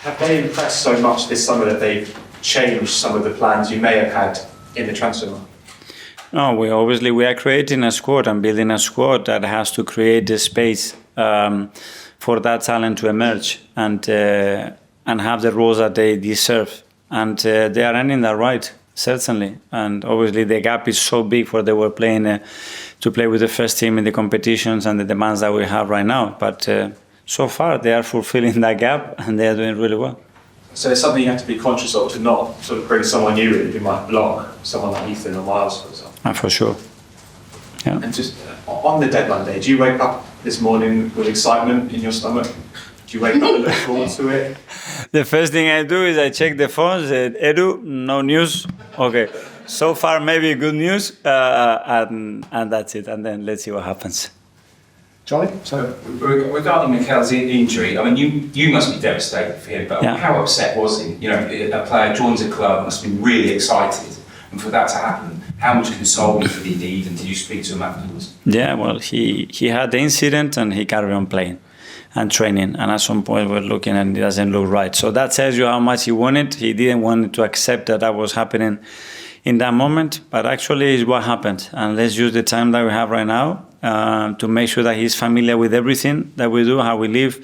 Have they impressed so much this summer that they've changed some of the plans you may have had in the transfer market? No, we are creating a squad and building a squad that has to create the space for that talent to emerge and have the roles that they deserve. And they are earning that right, certainly. And obviously the gap is so big for they were playing to play with the first team in the competitions and the demands that we have right now. But so far they are fulfilling that gap and they are doing really well. So it's something you have to be conscious of to not sort of bring someone new in who might block someone like Ethan or Miles, for example. For sure. Yeah. And just on the deadline day, do you wake up this morning with excitement in your stomach? Do you wake up and look forward to it? The first thing I do is I check the phone, say, Edu, no news. Okay, so far maybe good news, and that's it. And then let's see what happens. Charlie? So regarding Mikel's injury, I mean, you must be devastated for him, but how upset was he? You know, a player joins a club, must have been really excited, and for that to happen, how much consolation did he need, and did you speak to him afterwards? Yeah, well, he had the incident and he carried on playing and training, and at some point we're looking and it doesn't look right. So that tells you how much he wanted. He didn't want to accept that was happening in that moment, but actually it's what happened. And let's use the time that we have right now to make sure that he's familiar with everything that we do, how we live,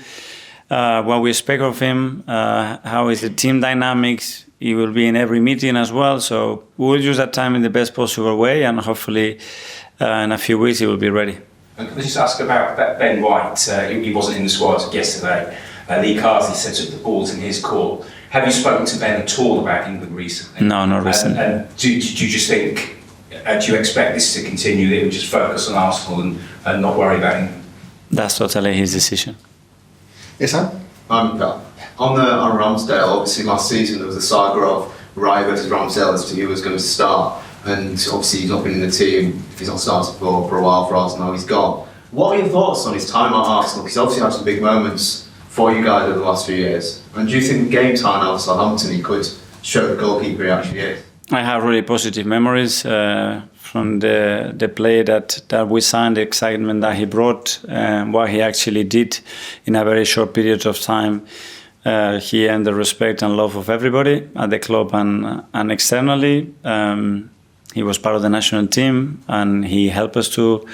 what we expect of him, how is the team dynamics. He will be in every meeting as well, so we will use that time in the best possible way, and hopefully in a few weeks he will be ready. And can I just ask about Ben White? He wasn't in the squad yesterday. Lee Carsley said that the ball's in his court. Have you spoken to Ben at all about England recently? No, not recently. And do you just think, do you expect this to continue, that he would just focus on Arsenal and not worry about England? That's totally his decision. Yes, sir? On Ramsdale, obviously last season there was a saga of Raya versus Ramsdale as to who was going to start, and obviously he's not been in the team, if he's not started for a while for Arsenal, now he's gone. What are your thoughts on his time at Arsenal? He's obviously had some big moments for you guys over the last few years, and do you think game time now at Southampton he could show the goalkeeper he actually is? I have really positive memories from the play that we signed, the excitement that he brought, what he actually did in a very short period of time. He earned the respect and love of everybody at the club and externally. He was part of the national team and he helped us to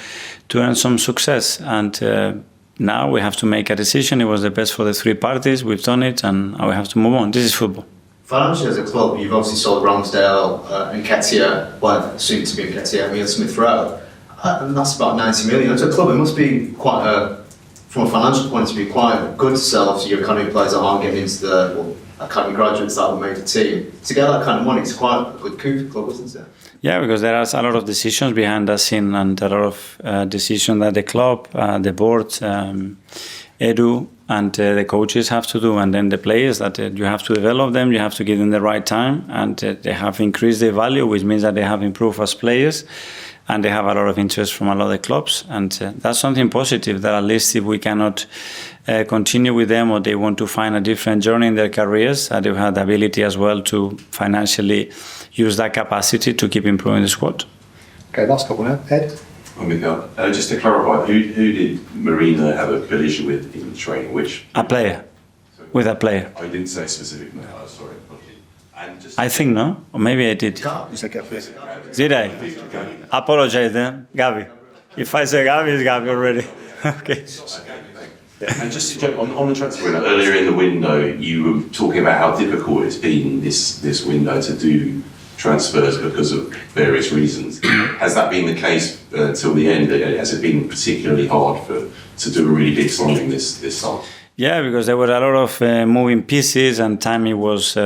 earn some success. And now we have to make a decision. It was the best for the three parties. We've done it and now we have to move on. This is football. Financially as a club, you've obviously sold Ramsdale and Nketiah, well, soon to be Nketiah, and Smith Rowe. And that's about 90 million. As a club, it must be from a financial point of view, quite good to sell off to your academy players that aren't getting into the academy graduates that will make the team. To get that kind of money, it's quite a good coup for the club, isn't it? Yeah, because there are a lot of decisions behind the scene and a lot of decisions that the club, the board, Edu, and the coaches have to do, and then the players that you have to develop them, you have to give them the right time, and they have increased their value, which means that they have improved as players, and they have a lot of interest from a lot of clubs, and that's something positive, that at least if we cannot continue with them or they want to find a different journey in their careers, that they have the ability as well to financially use that capacity to keep improving the squad. Okay, last couple now. Ed? Well, Mikel, just to clarify, who did Merino have a collision with in the training? Which? A player. Sorry. With a player. I didn't say specific name. Sorry. And just I think no, or maybe I did. It's okay, please. Did I? Apologize then, Gavi. If I say Gavi, it's Gavi already. Okay. And just to check on the transfer window, earlier in the window, you were talking about how difficult it's been this window to do transfers because of various reasons. Has that been the case till the end? Has it been particularly hard to do a really big signing this summer? Yeah, because there were a lot of moving pieces and timing was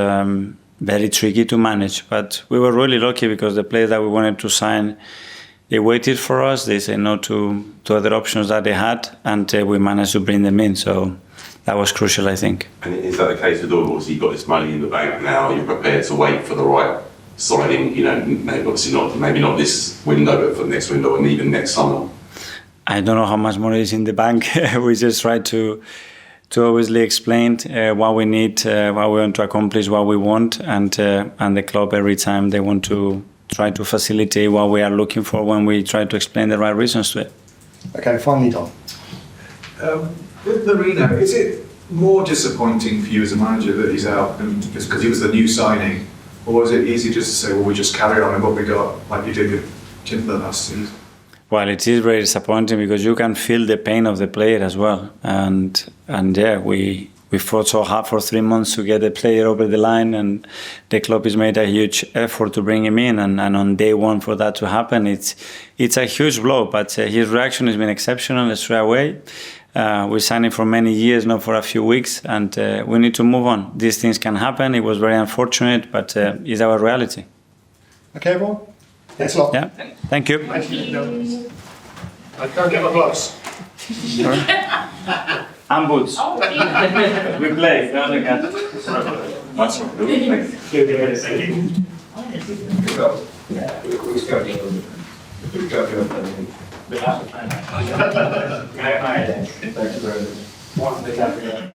very tricky to manage. But we were really lucky because the players that we wanted to sign, they waited for us. They said no to other options that they had, and we managed to bring them in. So that was crucial, I think. And is that the case with all? You've got this money in the bank now. You're prepared to wait for the right signing. You know, maybe not this window, but for the next window and even next summer. I don't know how much money is in the bank. We just try to obviously explain what we need, what we want to accomplish, what we want, and the club every time they want to try to facilitate what we are looking for when we try to explain the right reasons to it. Okay, finally, Don. With Merino, is it more disappointing for you as a manager that he's out and just because he was the new signing? Or was it easy just to say, well, we just carry on with what we got, like you did with Timber last season? Well, it is very disappointing because you can feel the pain of the player as well. And yeah, we fought so hard for 3 months to get the player over the line, and the club has made a huge effort to bring him in. And on day one for that to happen, it's a huge blow. But his reaction has been exceptional straight away. We signed him for many years, not for a few weeks, and we need to move on. These things can happen. It was very unfortunate, but it's our reality. Okay, everyone? Thanks a lot. Yeah, thank you. I can't get my gloves. And boots. We play. Thank you.